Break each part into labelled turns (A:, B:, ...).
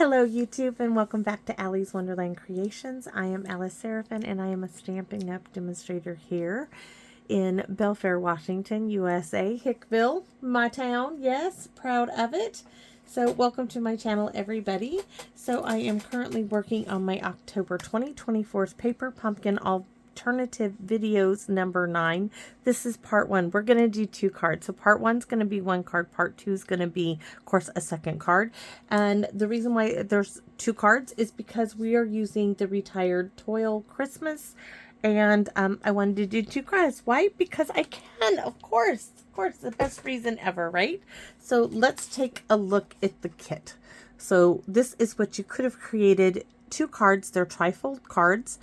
A: Hello YouTube and welcome back to Allie's Wonderland Creations. I am Alice Seraphin and I am a Stampin' Up! Demonstrator here in Belfair, Washington, USA. Hickville, my town, yes, proud of it. So welcome to my channel everybody. So I am currently working on my October 2024 Paper Pumpkin Alternative Videos number 9. This is part 1. We're going to do 2 cards. So part 1 is going to be 1 card. Part 2 is going to be, of course, a second card. And the reason why there's 2 cards is because we are using the Retired Toil Christmas. And I wanted to do 2 cards. Why? Because I can, of course. Of course, the best reason ever, right? So let's take a look at the kit. So this is what you could have created. 2 cards. They're trifold cards.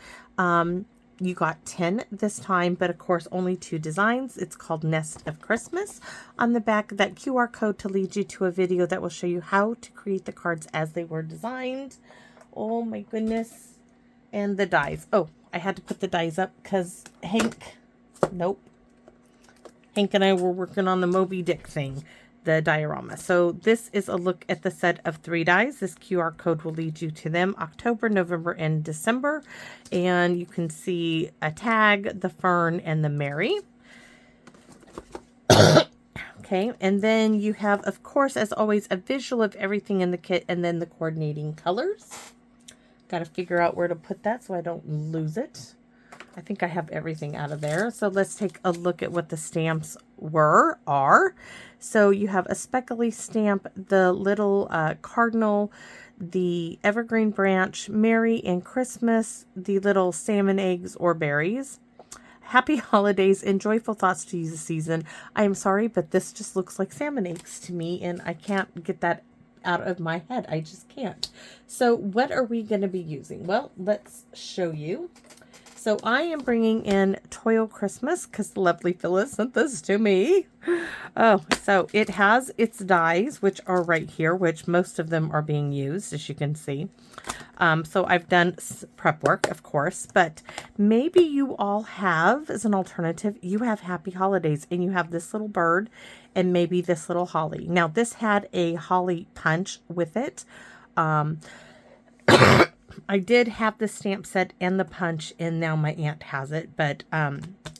A: You got 10 this time, but of course only 2 designs. It's called Nest of Christmas. On the back, that QR code to lead you to a video that will show you how to create the cards as they were designed. Oh my goodness. And the dies. Oh, I had to put the dies up because Hank and I were working on the Moby Dick thing, the diorama. So this is a look at the set of 3 dies. This QR code will lead you to them October, November, and December. And you can see a tag, the fern, and the Mary. Okay, and then you have, of course, as always, a visual of everything in the kit and then the coordinating colors. Got to figure out where to put that so I don't lose it. I think I have everything out of there. So let's take a look at what the stamps are. So you have a speckly stamp, the little cardinal, the evergreen branch, Merry and Christmas, the little salmon eggs or berries. Happy holidays and joyful thoughts to use the season. I am sorry, but this just looks like salmon eggs to me, and I can't get that out of my head. I just can't. So what are we going to be using? Well, let's show you. So I am bringing in Toil Christmas because the lovely Phyllis sent this to me. Oh, so it has its dies, which are right here, which most of them are being used, as you can see. So I've done prep work, of course, but maybe you all have, as an alternative, you have Happy Holidays and you have this little bird and maybe this little holly. Now, this had a holly punch with it. I did have the stamp set and the punch, and now my aunt has it, but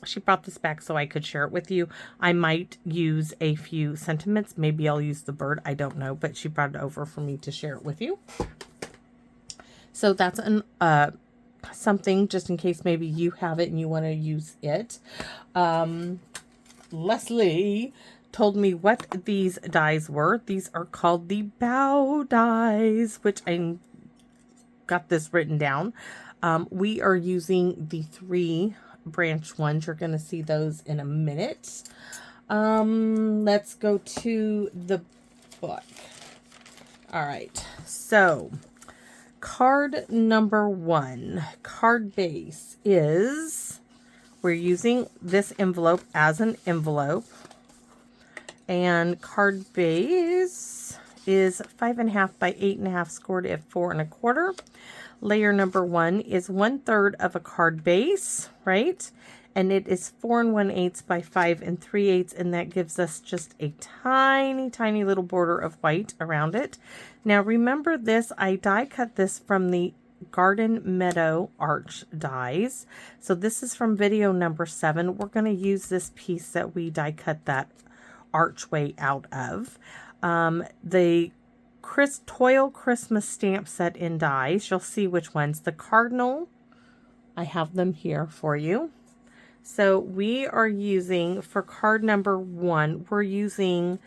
A: she brought this back so I could share it with you. I might use a few sentiments. Maybe I'll use the bird. I don't know, but she brought it over for me to share it with you. So that's an something just in case maybe you have it and you want to use it. Leslie told me what these dies were. These are called the bow dies, which I got this written down. We are using the 3 branch ones. You're going to see those in a minute. Let's go to the book. All right. So card number 1, card base is, we're using this envelope as an envelope. And card base is 5.5 by 8.5 scored at 4 1/4. Layer number 1 is 1/3 of a card base, right? And it is 4 1/8 by 5 3/8, and that gives us just a tiny, tiny little border of white around it. Now remember this, I die cut this from the Garden Meadow arch dies. So this is from video number 7. We're going to use this piece that we die cut that archway out of. The Toil Christmas stamp set in dies. You'll see which ones. The cardinal, I have them here for you. So we are using, for card number 1, we're using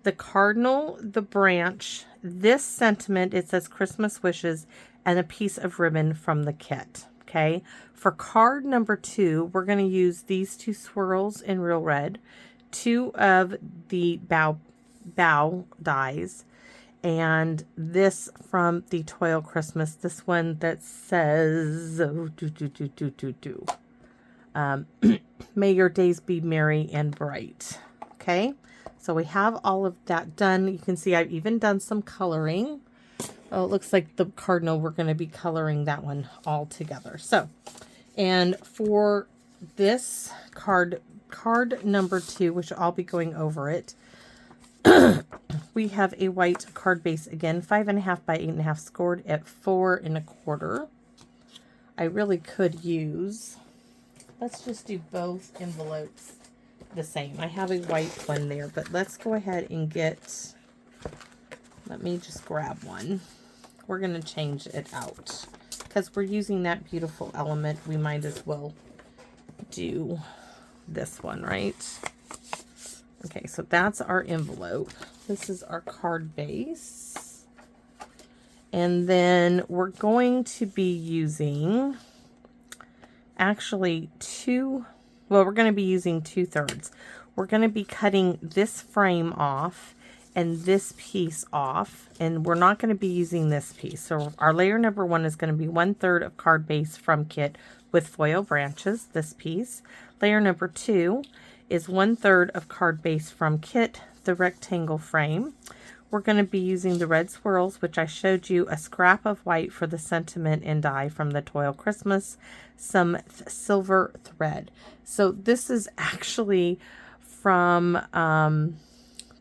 A: the cardinal, the branch, this sentiment, it says Christmas wishes, and a piece of ribbon from the kit. Okay. For card number 2, we're going to use these 2 swirls in real red, 2 of the bow dies, and this from the Toil Christmas, this one that says may your days be merry and bright. Okay, so we have all of that done. You can see I've even done some coloring. Oh, it looks like the cardinal, we're going to be coloring that one all together. So, and for this card number 2, which I'll be going over it, we have a white card base again, 5.5 by 8.5, scored at 4 1/4. I really could use, let's just do both envelopes the same. I have a white one there, but let's go ahead and get, let me just grab one. We're going to change it out because we're using that beautiful element. We might as well do this one, right? Okay, so that's our envelope. This is our card base. And then we're going to be using actually we're going to be using 2/3. We're going to be cutting this frame off and this piece off, and we're not going to be using this piece. So our layer number 1 is going to be 1/3 of card base from kit with foil branches, this piece. Layer number 2 is 1/3 of card base from kit, the rectangle frame. We're going to be using the red swirls, which I showed you, a scrap of white for the sentiment and die from the Toil Christmas, some silver thread. So this is actually from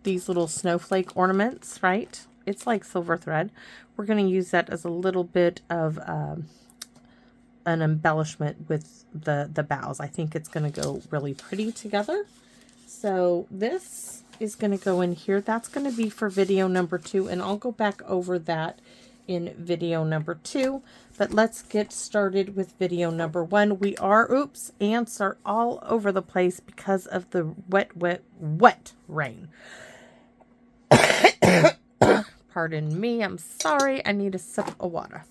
A: these little snowflake ornaments, right? It's like silver thread. We're going to use that as a little bit of an embellishment with the boughs. I think it's going to go really pretty together. So this is going to go in here. That's going to be for video number 2, and I'll go back over that in video number 2. But let's get started with video number 1. We are, ants are all over the place because of the wet rain. Pardon me, I'm sorry. I need a sip of water.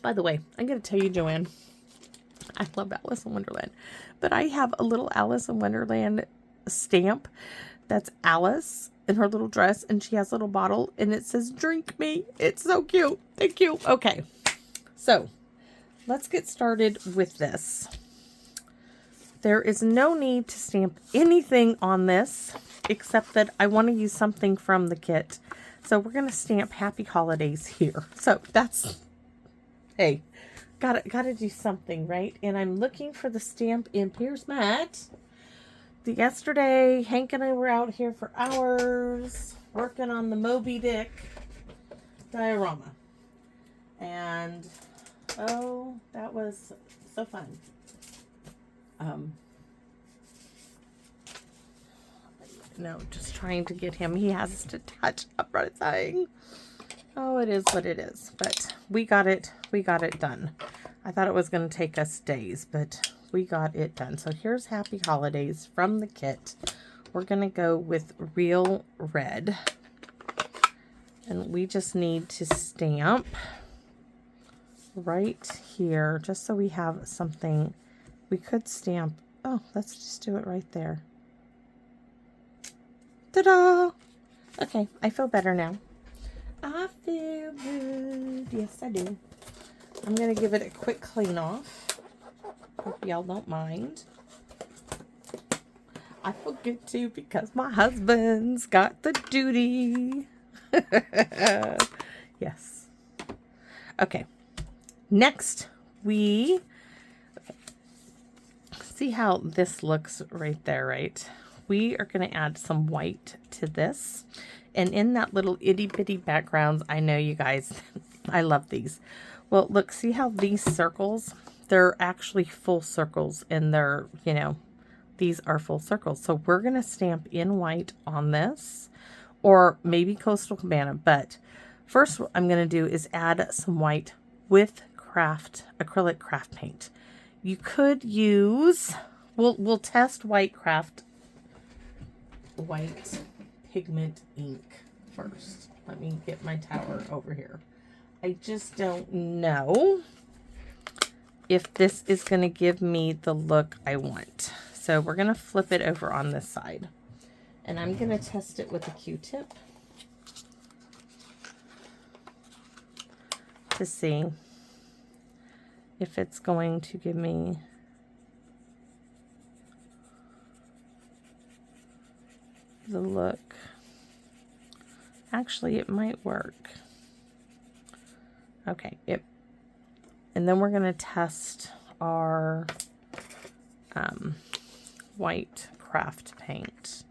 A: By the way, I'm going to tell you, Joanne, I love Alice in Wonderland, but I have a little Alice in Wonderland stamp that's Alice in her little dress, and she has a little bottle, and it says, "Drink me." It's so cute. Thank you. Okay, so let's get started with this. There is no need to stamp anything on this, except that I want to use something from the kit. So we're going to stamp Happy Holidays here. So that's, hey, gotta do something, right? And I'm looking for the stamp in Pierce Mat. Yesterday, Hank and I were out here for hours working on the Moby Dick diorama. And, oh, that was so fun. No, just trying to get him. He has to touch up right thing. Oh, it is what it is. But we got it done. I thought it was going to take us days, but we got it done. So here's Happy Holidays from the kit. We're going to go with real red. And we just need to stamp right here, just so we have something. We could stamp. Oh, let's just do it right there. Ta-da! Okay, I feel better now. I feel good. Yes, I do. I'm going to give it a quick clean off. Hope y'all don't mind. I feel good too because my husband's got the duty. Yes. Okay. Next, we see how this looks right there, right? We are going to add some white to this. And in that little itty bitty backgrounds, I know you guys, I love these. Well, look, see how these circles, they're actually full circles, and they're, you know, these are full circles. So we're going to stamp in white on this, or maybe Coastal Cabana. But first what I'm going to do is add some white with acrylic craft paint. You could use, we'll test white pigment ink first. Let me get my tower over here. I just don't know if this is going to give me the look I want. So we're going to flip it over on this side. And I'm going to test it with a Q-tip to see if it's going to give me the look. Actually, it might work. Okay, and then we're going to test our white craft paint.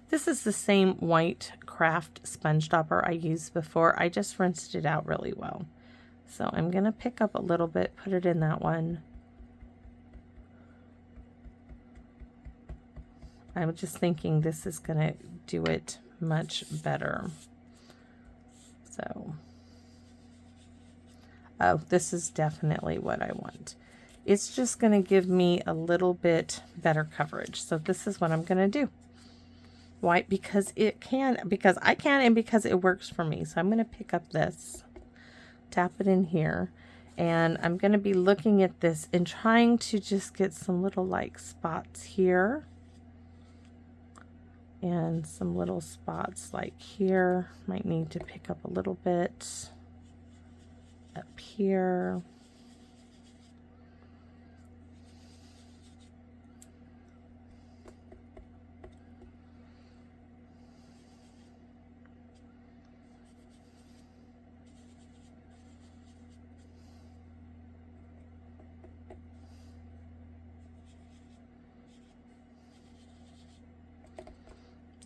A: This is the same white craft sponge topper I used before. I just rinsed it out really well. So I'm going to pick up a little bit, put it in that one. I'm just thinking this is going to do it much better. So, oh, this is definitely what I want. It's just going to give me a little bit better coverage. So this is what I'm going to do. Why? Because it can, because I can, and because it works for me. So I'm going to pick up this, tap it in here, and I'm going to be looking at this and trying to just get some little like spots here. And some little spots like here. Might need to pick up a little bit up here.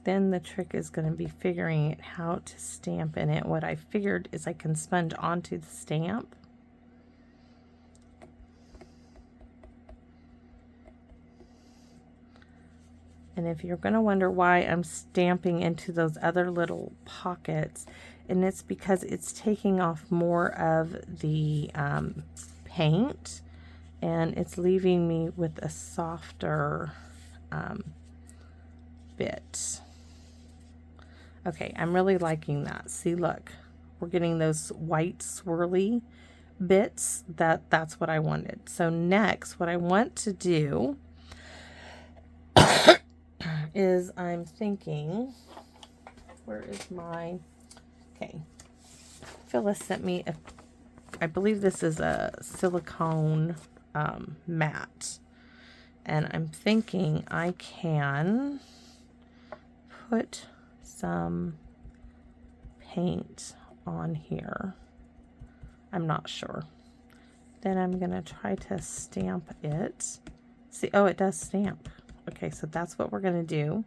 A: Then the trick is going to be figuring out how to stamp in it. What I figured is I can sponge onto the stamp. And if you're going to wonder why I'm stamping into those other little pockets, and it's because it's taking off more of the paint, and it's leaving me with a softer bit. Okay, I'm really liking that. See, look, we're getting those white swirly bits. That's what I wanted. So next, what I want to do is I'm thinking, where is my, okay, Phyllis sent me a, I believe this is a silicone mat, and I'm thinking I can put some paint on here. I'm not sure. Then I'm going to try to stamp it. See, oh, it does stamp. Okay, so that's what we're going to do.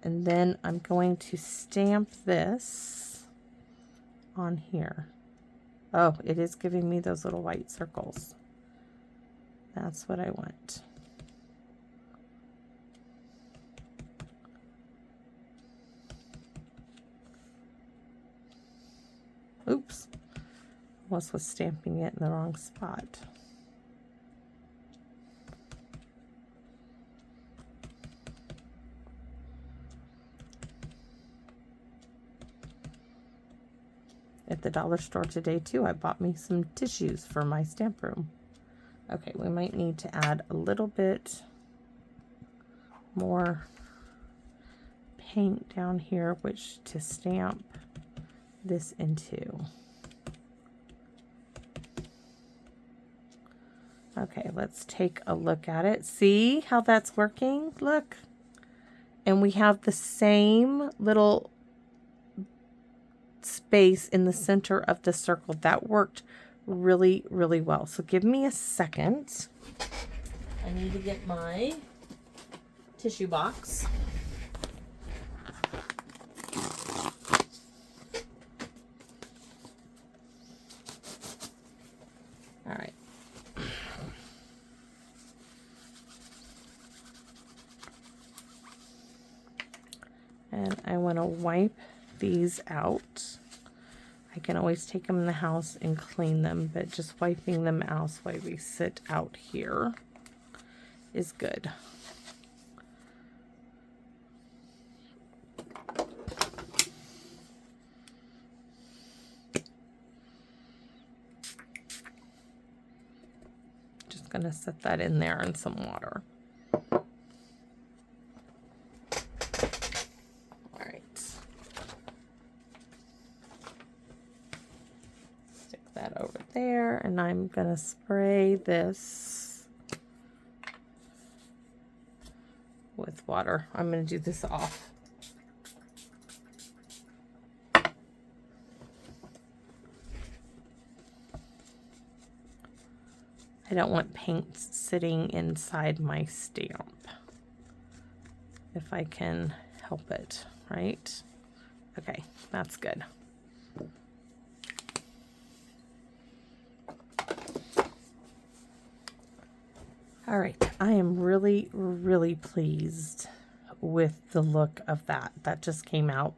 A: And then I'm going to stamp this on here. Oh, it is giving me those little white circles. That's what I want. Oops, almost was stamping it in the wrong spot. At the dollar store today too, I bought me some tissues for my stamp room. Okay, we might need to add a little bit more paint down here, which to stamp this into. Okay, let's take a look at it. See how that's working? Look. And we have the same little space in the center of the circle. That worked really, really well. So give me a second. I need to get my tissue box. All right. And I want to wipe these out. I can always take them in the house and clean them, but just wiping them out while we sit out here is good. Just gonna set that in there in some water. Over there, and I'm gonna spray this with water. I'm gonna do this off. I don't want paint sitting inside my stamp if I can help it, right? Okay, that's good. All right, I am really, really pleased with the look of that. That just came out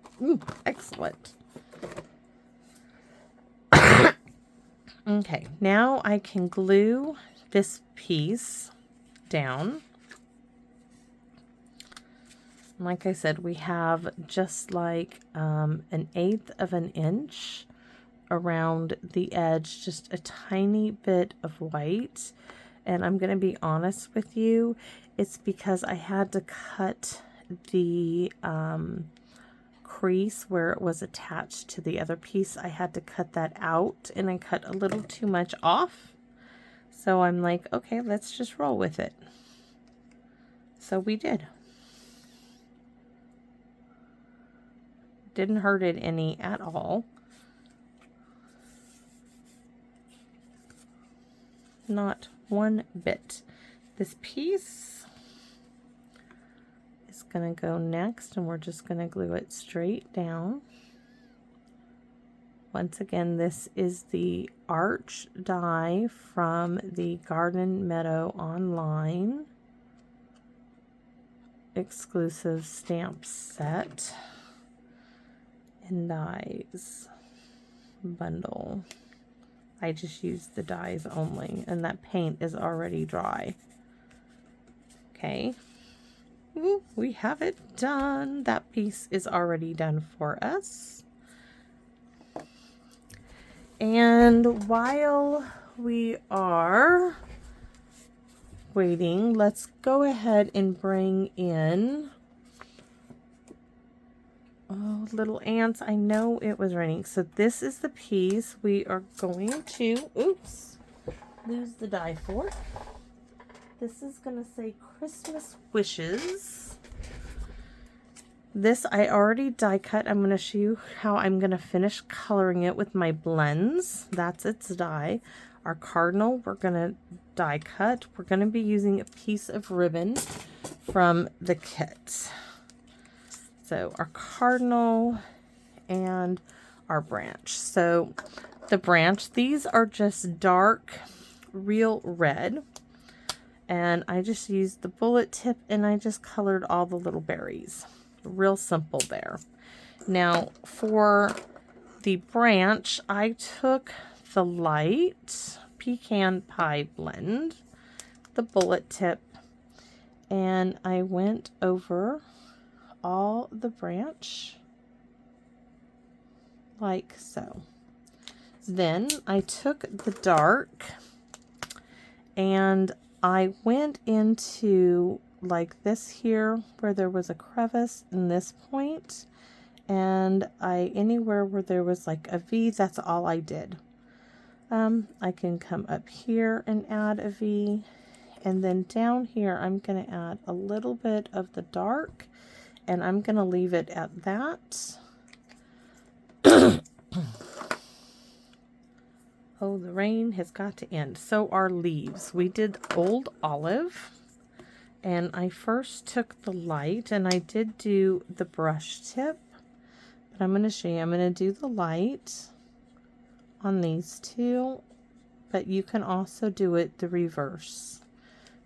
A: excellent. Okay, now I can glue this piece down. Like I said, we have just like 1/8 of an inch around the edge, just a tiny bit of white. And I'm going to be honest with you, it's because I had to cut the crease where it was attached to the other piece. I had to cut that out, and I cut a little too much off. So I'm like, okay, let's just roll with it. So we did. Didn't hurt it any at all. Not one bit. This piece is going to go next, and we're just going to glue it straight down. Once again, this is the Arch die from the Garden Meadow online exclusive stamp set and dies bundle. I just used the dies only, and that paint is already dry. Okay, ooh, we have it done. That piece is already done for us. And while we are waiting, let's go ahead and bring in, oh, little ants. I know it was raining. So this is the piece we are going to, oops, lose the die for. This is going to say Christmas Wishes. This I already die cut. I'm going to show you how I'm going to finish coloring it with my blends. That's its die. Our cardinal, we're going to die cut. We're going to be using a piece of ribbon from the kit. So our cardinal and our branch. So the branch, these are just dark, real red. And I just used the bullet tip, and I just colored all the little berries. Real simple there. Now for the branch, I took the light pecan pie blend, the bullet tip, and I went over all the branch like so. Then I took the dark and I went into like this here where there was a crevice in this point, and anywhere where there was like a V, that's all I did. I can come up here and add a V, and then down here I'm going to add a little bit of the dark, and I'm going to leave it at that. Oh, the rain has got to end. So our leaves, we did Old Olive, and I first took the light, and I did do the brush tip, but I'm going to show you. I'm going to do the light on these two, but you can also do it the reverse.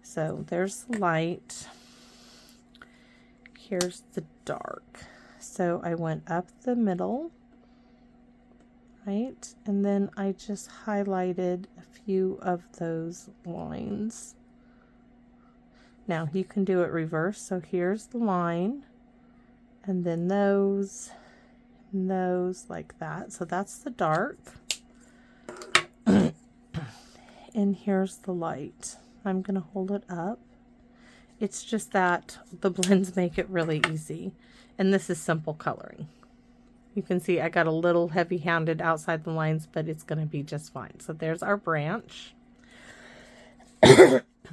A: So there's the light. Here's the dark. So I went up the middle, right? And then I just highlighted a few of those lines. Now you can do it reverse. So here's the line, and then those, and those like that. So that's the dark. And here's the light. I'm going to hold it up. It's just that the blends make it really easy. And this is simple coloring. You can see I got a little heavy-handed outside the lines, but it's going to be just fine. So there's our branch.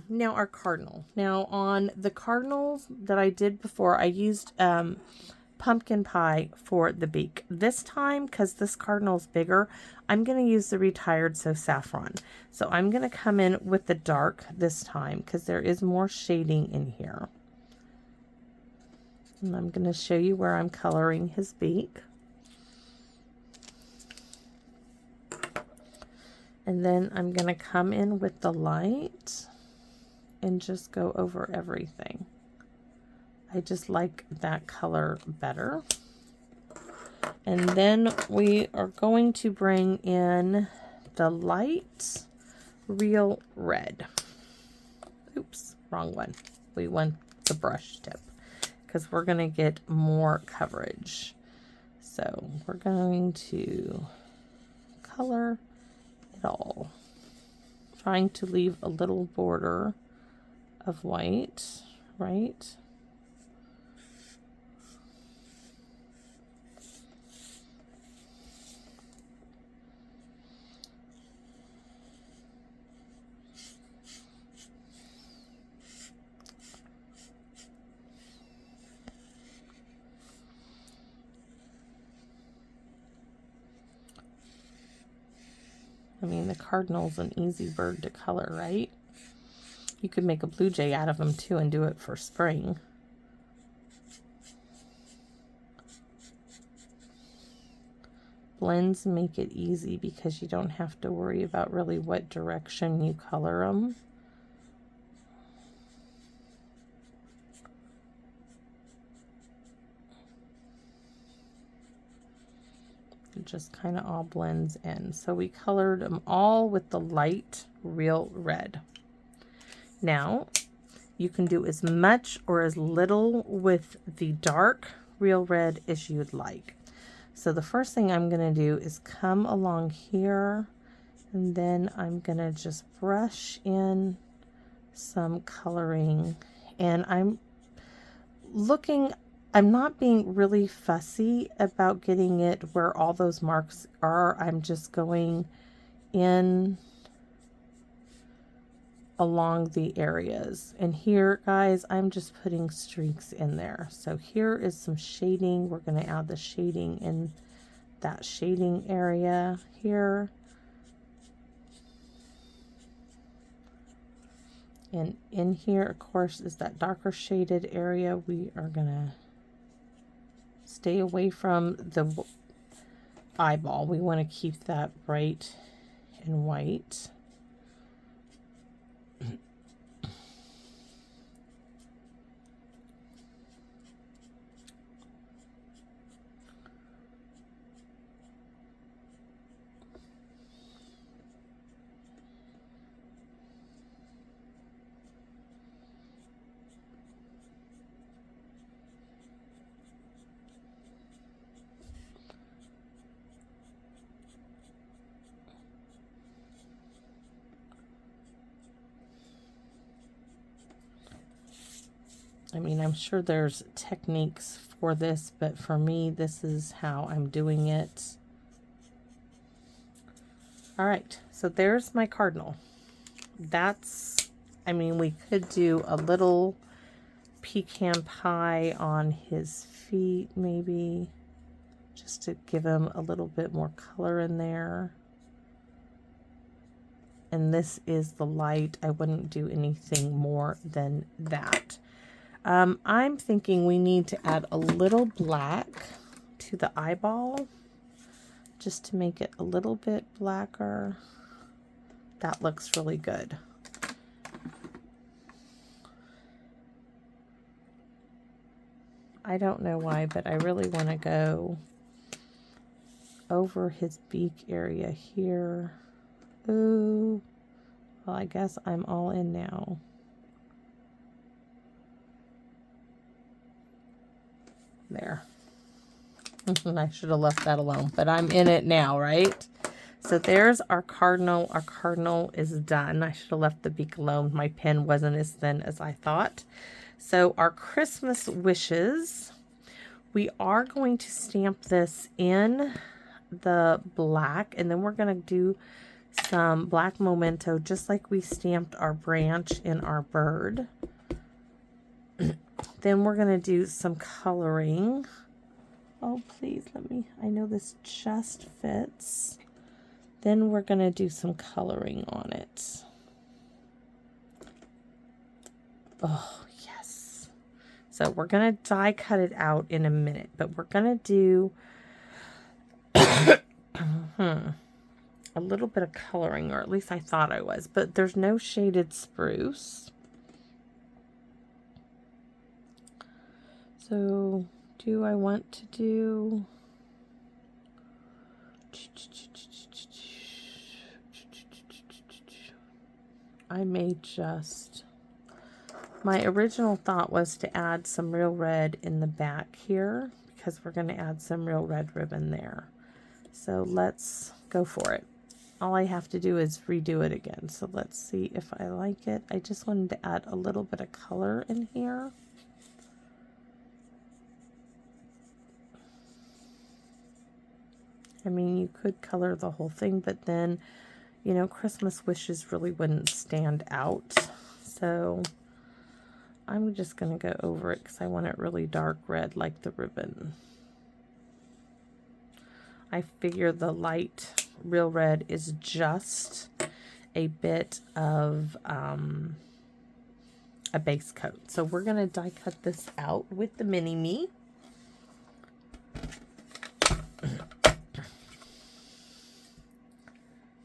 A: Now our cardinal. Now on the cardinals that I did before, I used pumpkin pie for the beak. This time, because this cardinal's bigger, I'm going to use the Retired So Saffron. So I'm going to come in with the dark this time because there is more shading in here. And I'm going to show you where I'm coloring his beak. And then I'm going to come in with the light and just go over everything. I just like that color better. And then we are going to bring in the light real red. Oops, wrong one. We want the brush tip because we're going to get more coverage. So we're going to color it all, trying to leave a little border of white, right? I mean, the cardinal's an easy bird to color, right? You could make a blue jay out of them too and do it for spring. Blends make it easy because you don't have to worry about really what direction you color them. It just kind of all blends in. So we colored them all with the light real red. Now you can do as much or as little with the dark real red as you'd like. So the first thing I'm going to do is come along here, and then I'm going to just brush in some coloring. And I'm not being really fussy about getting it where all those marks are. I'm just going in along the areas. And here, guys, I'm just putting streaks in there. So here is some shading. We're going to add the shading in that shading area here. And in here, of course, is that darker shaded area. We are going to stay away from the eyeball. We want to keep that bright and white. I mean, I'm sure there's techniques for this, but for me, this is how I'm doing it. All right, so there's my cardinal. I mean, we could do a little pecan pie on his feet, maybe, just to give him a little bit more color in there. And this is the light. I wouldn't do anything more than that. I'm thinking we need to add a little black to the eyeball just to make it a little bit blacker. That looks really good. I don't know why, but I really want to go over his beak area here. Ooh, well, I guess I'm all in now. There. I should have left that alone, but I'm in it now, right? So there's our cardinal. Our cardinal is done. I should have left the beak alone. My pen wasn't as thin as I thought. So our Christmas wishes, we are going to stamp this in the black, and then we're going to do some black memento, just like we stamped our branch in our bird. Then we're going to do some coloring Oh, please let me, I know this just fits. Then we're going to do some coloring on it. Oh, yes. So we're going to die cut it out in a minute, but we're going to do a little bit of coloring, or at least I thought I was, but there's no shaded spruce. So do I want to do... I may just... My original thought was to add some real red in the back here, because we're going to add some real red ribbon there. So let's go for it. All I have to do is redo it again. So let's see if I like it. I just wanted to add a little bit of color in here. I mean, you could color the whole thing, but then, you know, Christmas wishes really wouldn't stand out. So I'm just going to go over it because I want it really dark red like the ribbon. I figure the light real red is just a bit of a base coat. So we're going to die cut this out with the mini me.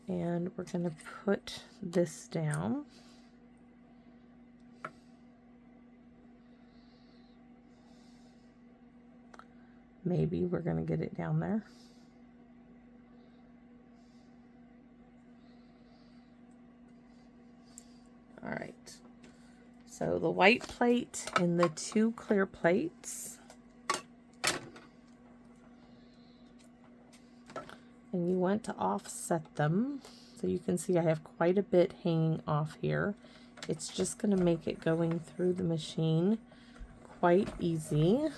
A: And we're going to put this down. Maybe we're going to get it down there. All right. So the white plate and the two clear plates. And you want to offset them. So you can see I have quite a bit hanging off here. It's just going to make it going through the machine quite easy.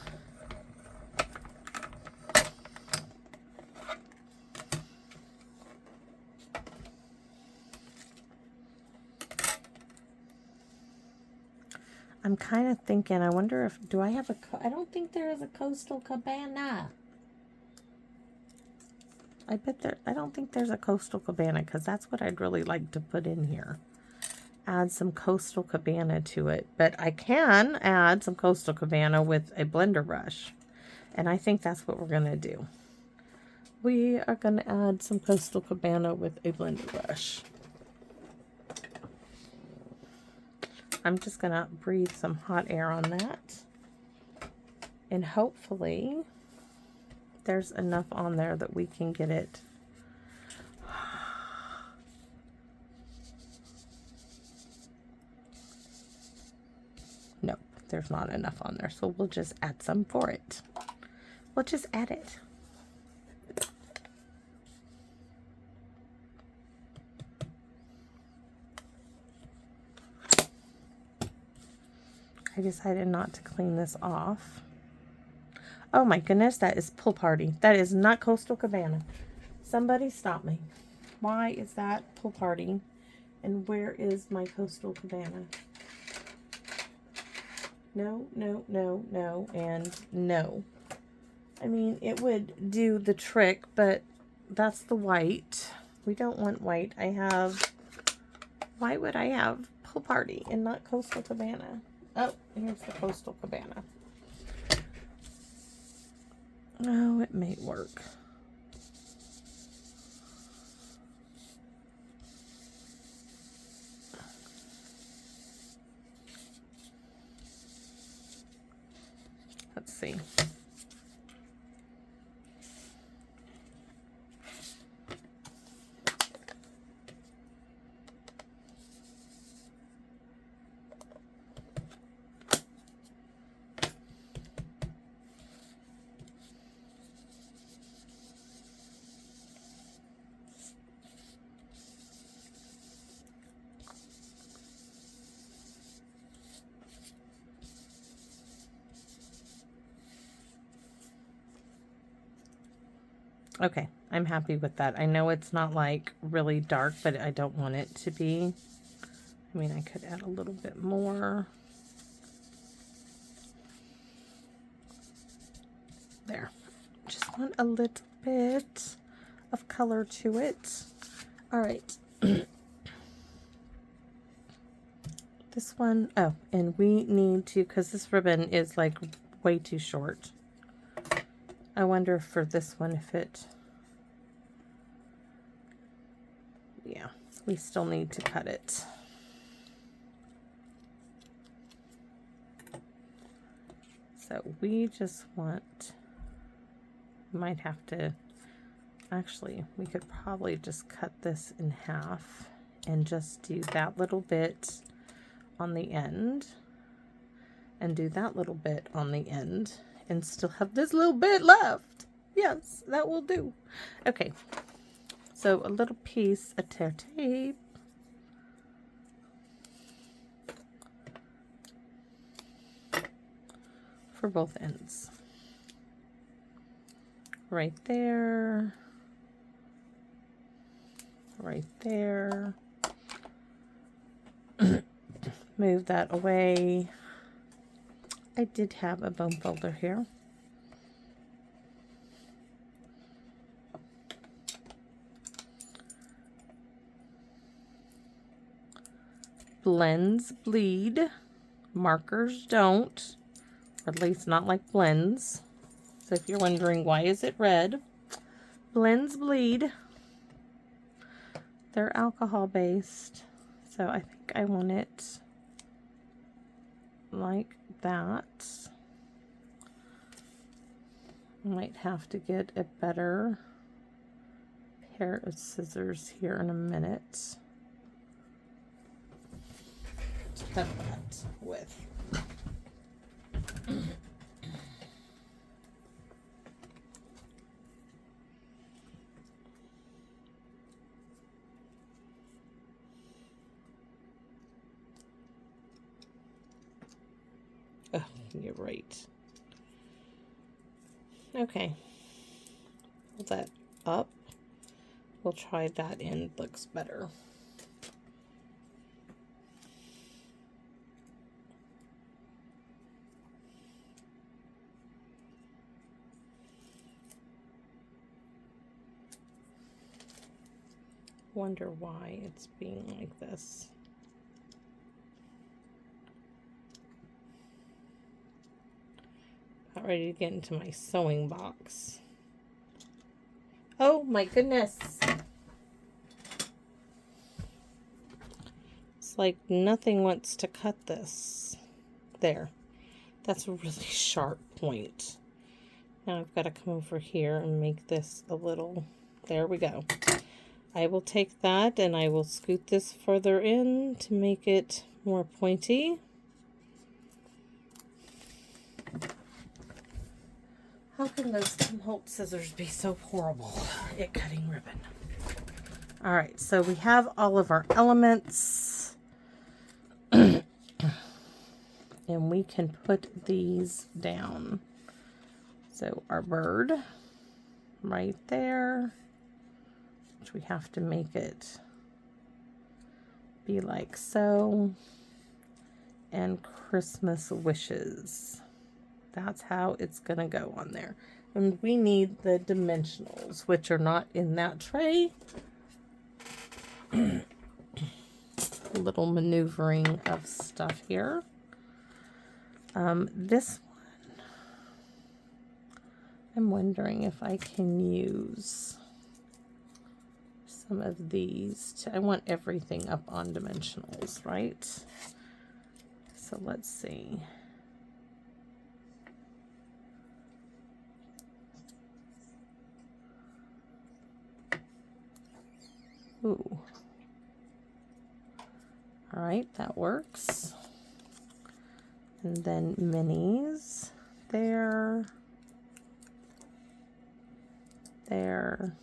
A: I'm kind of thinking, I wonder if, do I have a, I don't think there is a coastal cabana. I bet there, I don't think there's a coastal cabana, because that's what I'd really like to put in here. Add some coastal cabana to it. But I can add some coastal cabana with a blender brush. And I think that's what we're going to do. We are going to add some coastal cabana with a blender brush. I'm just going to breathe some hot air on that. And hopefully there's enough on there that we can get it. Nope, there's not enough on there. So we'll just add some for it. We'll just add it. I decided not to clean this off. Oh my goodness, that is Pool Party. That is not Coastal Cabana. Somebody stop me. Why is that Pool Party? And where is my Coastal Cabana? No, no, no, no, and no. I mean, it would do the trick, but that's the white. We don't want white. I have, why would I have Pool Party and not Coastal Cabana? Oh, here's the Coastal Cabana. Oh, it may work. Let's see. Okay, I'm happy with that. I know it's not like really dark, but I don't want it to be. I mean, I could add a little bit more. There. want a little bit of color to it. All right. This one, oh, and we need to, because this ribbon is like way too short. I wonder for this one if it, yeah, we still need to cut it. So we just want, might have to, actually, we could probably just cut this in half and just do that little bit on the end and do that little bit on the end and still have this little bit left. Yes, that will do. Okay, so a little piece of tear tape. For both ends. Right there. Right there. Move that away. I did have a bone folder here. Blends bleed. Markers don't. Or at least not like blends. So if you're wondering why is it red, blends bleed. They're alcohol based. So I think I want it like that. Might have to get a better pair of scissors here in a minute to cut that with. Oh, you're right. Okay. Hold that up. We'll try that end. Looks better. Wonder why it's being like this. About ready to get into my sewing box. Oh my goodness. It's like nothing wants to cut this. There. That's a really sharp point. Now I've got to come over here and make this a little, there we go. I will take that and I will scoot this further in to make it more pointy. How can those Tim Holtz scissors be so horrible at cutting ribbon? All right, so we have all of our elements. And we can put these down. So our bird right there, which we have to make it be like so, and Christmas wishes. That's how it's gonna go on there. And we need the dimensionals, which are not in that tray. A little maneuvering of stuff here. This one, I'm wondering if I can use some of these to, I want everything up on dimensionals, right? So let's see. Ooh. All right, that works. And then minis there, there,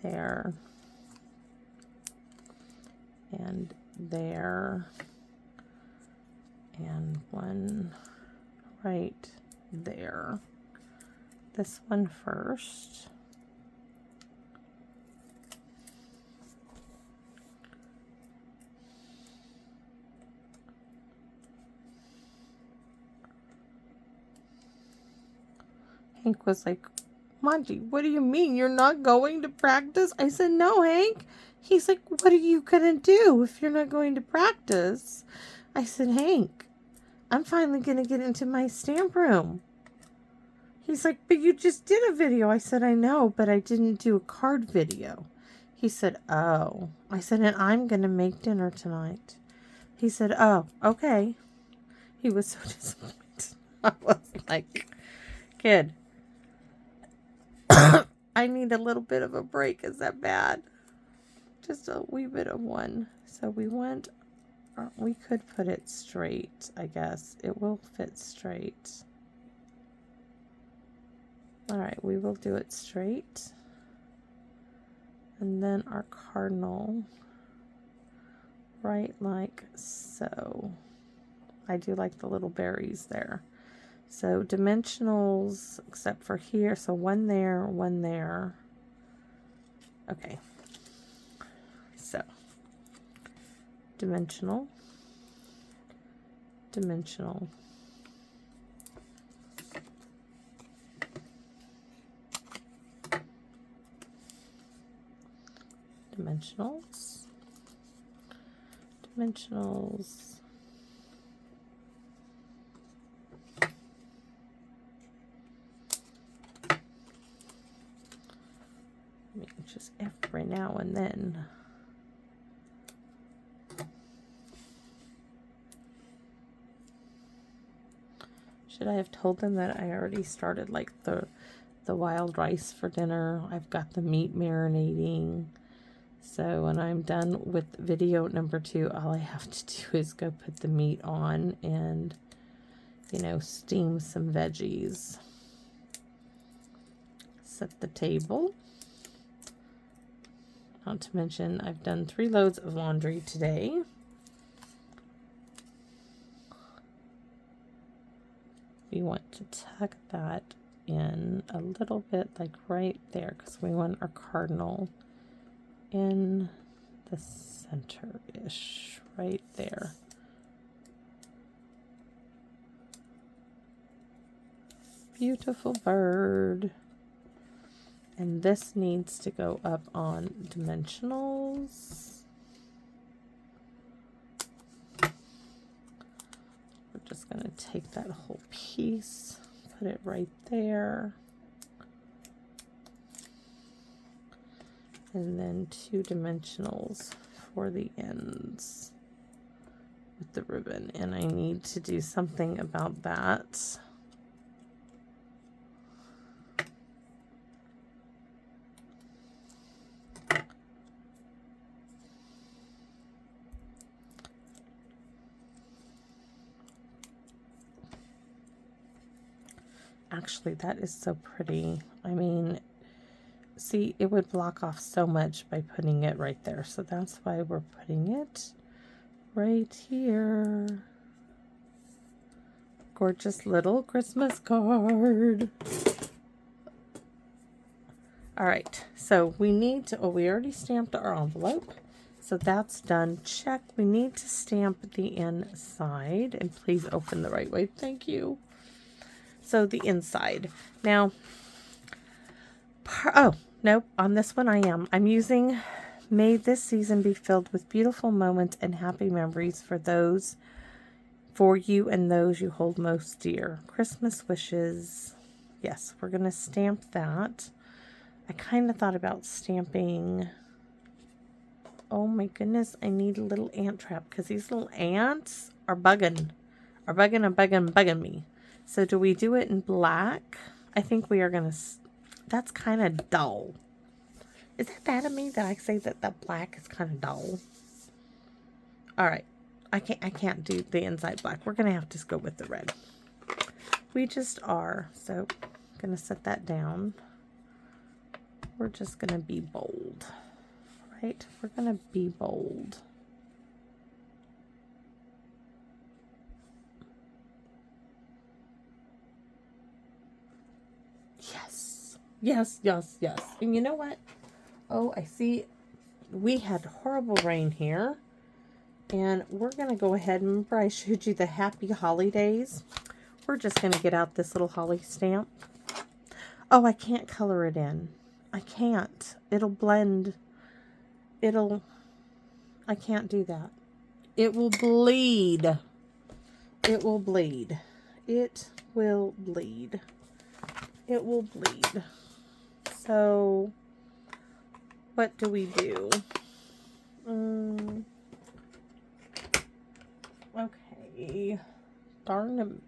A: there, and there, and one right there. This one first. Hank was like, Monty, what do you mean? You're not going to practice? I said, no, Hank. He's like, what are you going to do if you're not going to practice? I said, Hank, I'm finally going to get into my stamp room. He's like, but you just did a video. I said, I know, but I didn't do a card video. He said, oh. I said, and I'm going to make dinner tonight. He said, oh, okay. He was so disappointed. I was like, kid, I need a little bit of a break. Is that bad? Just a wee bit of one. So we went, we could put it straight, I guess. It will fit straight. All right, we will do it straight. And then our cardinal, right like so. I do like the little berries there. So dimensionals, except for here. So one there, one there. Okay. So dimensional, dimensional. Dimensionals, dimensionals. Just every now and then. Should I have told them that I already started like the wild rice for dinner? I've got the meat marinating. So when I'm done with video number 2, all I have to do is go put the meat on and, you know, steam some veggies. Set the table. Not to mention, I've done 3 loads of laundry today. We want to tuck that in a little bit, like right there, because we want our cardinal in the center-ish, right there. Beautiful bird. And this needs to go up on dimensionals. We're just going to take that whole piece, put it right there. And then 2 dimensionals for the ends with the ribbon. And I need to do something about that. Actually, that is so pretty. I mean, see, it would block off so much by putting it right there. So that's why we're putting it right here. Gorgeous little Christmas card. All right, so we need to, oh, we already stamped our envelope. So that's done. Check. We need to stamp the inside. And please open the right way. Thank you. So the inside. Now, oh, no, on this one I am. I'm using, may this season be filled with beautiful moments and happy memories for you and those you hold most dear. Christmas wishes. Yes, we're going to stamp that. I kind of thought about stamping, oh my goodness, I need a little ant trap because these little ants are bugging me. So do we do it in black? I think we are going to, that's kind of dull. Is that bad of me that I say that the black is kind of dull? All right. I can't do the inside black. We're going to have to go with the red. We just are. So I'm going to set that down. We're just going to be bold. Right? We're going to be bold. Yes. Yes, yes, yes. And you know what? Oh, I see we had horrible rain here. And we're going to go ahead. Remember I showed you the happy holidays? We're just going to get out this little holly stamp. Oh, I can't color it in. I can't. It'll blend. I can't do that. It will bleed. It will bleed. It will bleed. It will bleed. So, what do we do? Okay. Darn.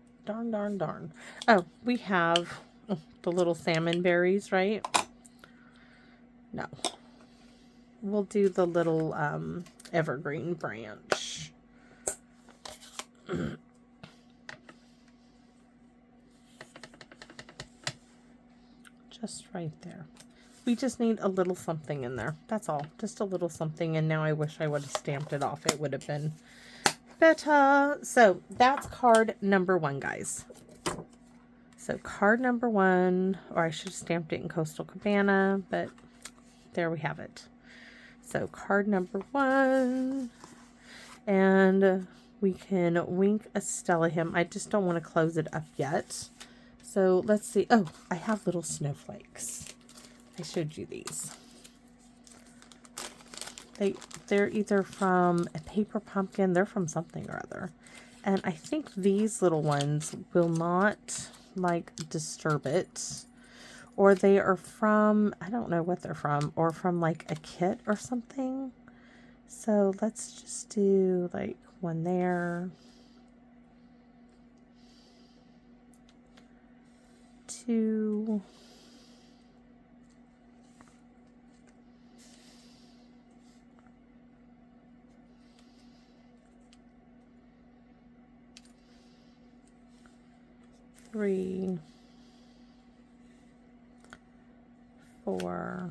A: Oh, we have the little salmon berries, right? No. We'll do the little evergreen branch. Just right there. We just need a little something in there. That's all. Just a little something. And now I wish I would have stamped it off. It would have been better. So that's card number 1, guys. So card number 1, or I should have stamped it in Coastal Cabana, but there we have it. So card number 1, and we can wink Estella him. I just don't want to close it up yet. So let's see. Oh, I have little snowflakes. I showed you these. They're either from a paper pumpkin. They're from something or other. And I think these little ones will not like disturb it. Or they are from, I don't know what they're from, or from like a kit or something. So let's just do like one there. 2. 3, 4,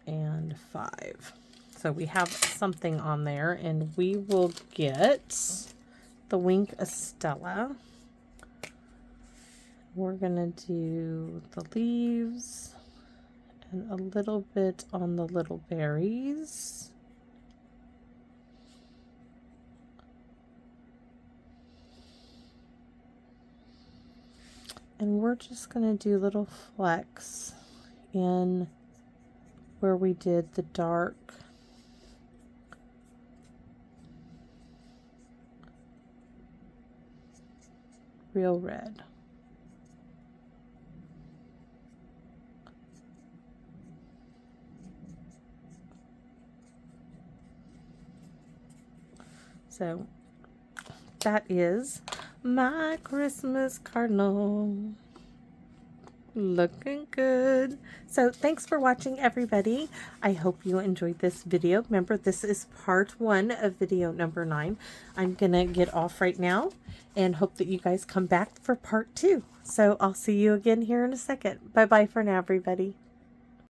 A: and 5. So we have something on there, and we will get the Wink Estella. We're gonna do the leaves and a little bit on the little berries. And we're just going to do little flecks in where we did the dark real red. So that is my Christmas cardinal. Looking good. So thanks for watching, everybody. I hope you enjoyed this video. Remember, this is part 1 of video number 9. I'm gonna get off right now and hope that you guys come back for part 2. So I'll see you again here in a second. Bye bye for now, everybody.